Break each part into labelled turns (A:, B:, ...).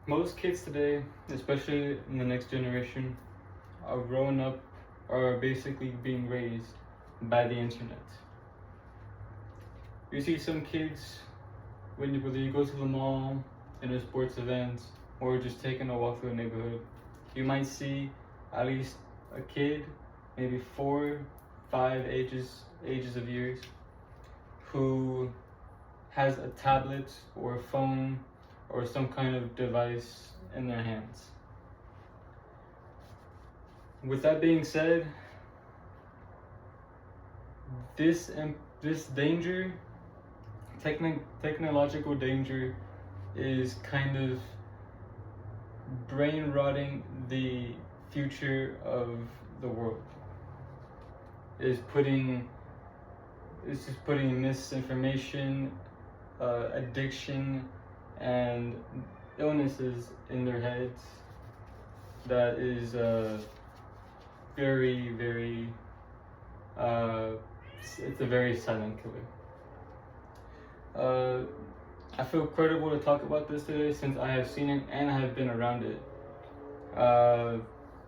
A: Most kids today, especially in the next generation, are growing up or are basically being raised by the internet. You see some kids whether you go to the mall, in a sports event, or just taking a walk through a neighborhood, you might see at least a kid, maybe 4, 5 ages of years, who has a tablet or a phone or some kind of device in their hands. With that being said, this danger, technological danger, is kind of brain rotting the future of the world. It's just putting misinformation, addiction, and illnesses in their heads. That is very, very, it's a very silent killer. I feel credible to talk about this today since I have seen it and I have been around it.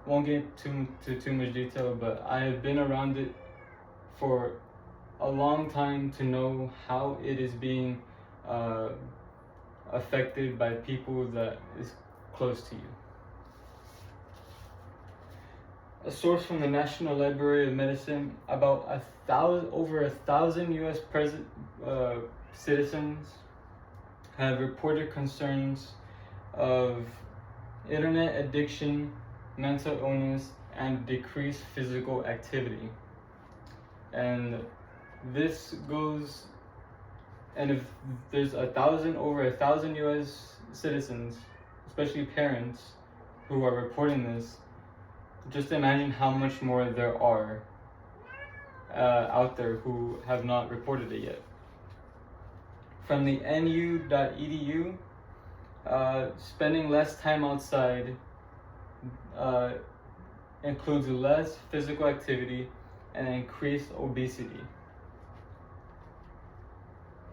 A: Won't get too much detail, but I have been around it for a long time to know how it is being affected by people that is close to you. A source from the National Library of Medicine: about over 1,000 U.S. citizens have reported concerns of internet addiction, mental illness, and decreased physical activity. And this goes, and if there's over 1,000 U.S. citizens, especially parents, who are reporting this, just imagine how much more there are out there who have not reported it yet. From the nu.edu, spending less time outside includes less physical activity and increased obesity.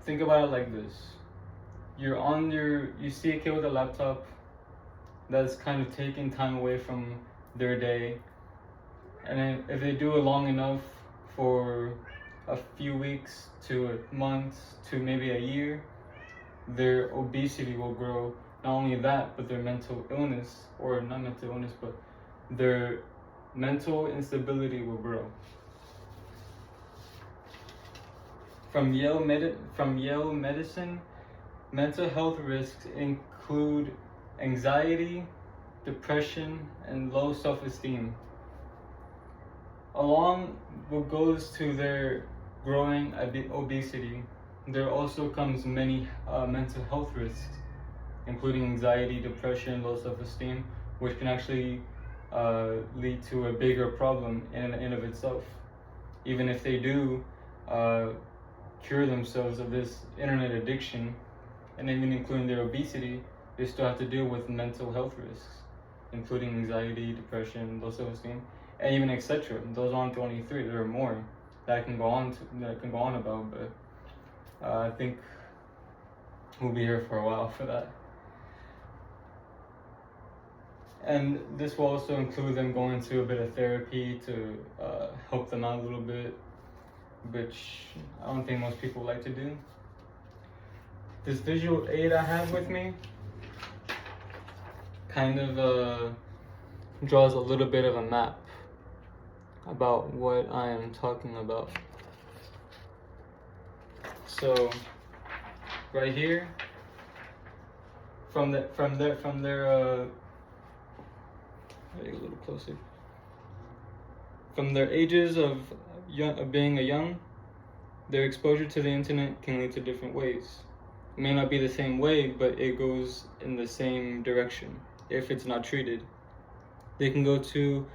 A: Think about it like this. You see a kid with a laptop that's kind of taking time away from their day, and then if they do it long enough, for a few weeks to months to maybe a year, their obesity will grow. Not only that, but their mental illness, or not mental illness, but their mental instability will grow. From Yale Medicine, mental health risks include anxiety, depression, and low self-esteem. Along what goes to their growing obesity, there also comes many mental health risks, including anxiety, depression, low self-esteem, which can actually lead to a bigger problem in and of itself. Even if they do cure themselves of this internet addiction, and even including their obesity, they still have to deal with mental health risks, including anxiety, depression, low self-esteem, and even etc. Those aren't the only three. There are more that I can go on about, but I think we'll be here for a while for that. And this will also include them going to a bit of therapy to help them out a little bit, which I don't think most people like to do. This visual aid I have with me kind of draws a little bit of a map about what I am talking about. So right here, from their a little closer. From their ages of being young, their exposure to the internet can lead to different ways. It may not be the same way, but it goes in the same direction if it's not treated. They can go to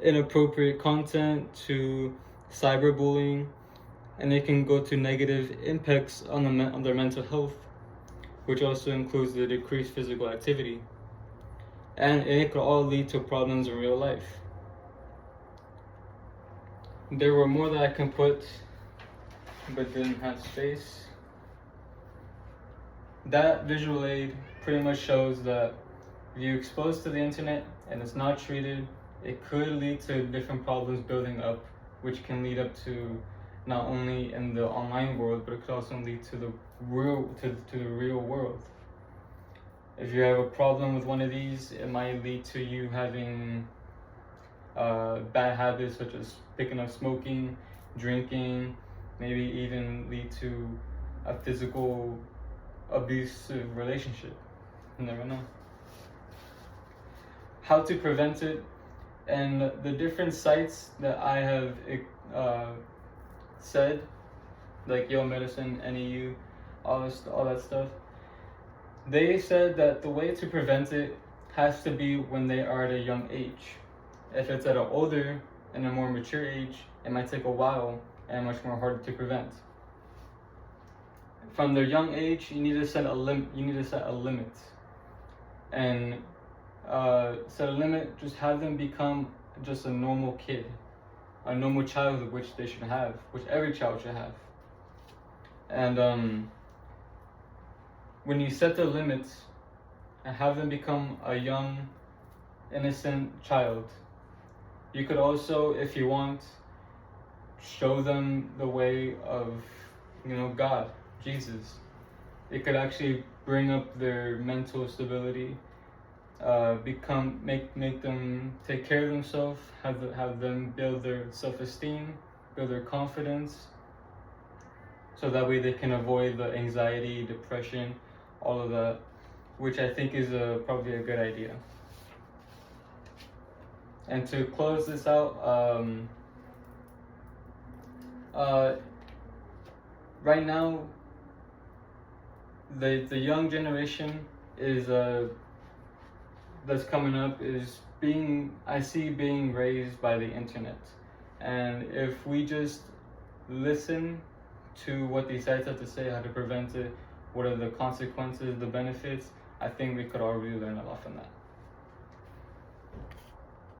A: inappropriate content, to cyberbullying, and they can go to negative impacts on their mental health, which also includes the decreased physical activity. And it could all lead to problems in real life. There were more that I can put, but didn't have space. That visual aid pretty much shows that If you're exposed to the internet and it's not treated, it could lead to different problems building up, which can lead up to not only in the online world, but it could also lead to the real world. If you have a problem with one of these, it might lead to you having bad habits such as picking up smoking, drinking, maybe even lead to a physical abusive relationship. You never know. How to prevent it, and the different sites that I have said, like Yo Medicine, NEU, all that stuff, they said that the way to prevent it has to be when they are at a young age. If it's at an older and a more mature age, it might take a while and much more harder to prevent. From their young age, you need to set a limit. And set a limit. Just have them become just a normal kid, a normal childhood, which they should have, which every child should have. And when you set the limits and have them become a young, innocent child, you could also, if you want, show them the way of, God, Jesus. It could actually bring up their mental stability, make them take care of themselves, have them build their self-esteem, build their confidence, so that way they can avoid the anxiety, depression, all of that, which I think is probably a good idea. And to close this out, right now, the young generation is that's coming up is being raised by the internet, and if we just listen to what these sites have to say, how to prevent it, what are the consequences, the benefits, I think we could all really learn a lot from that.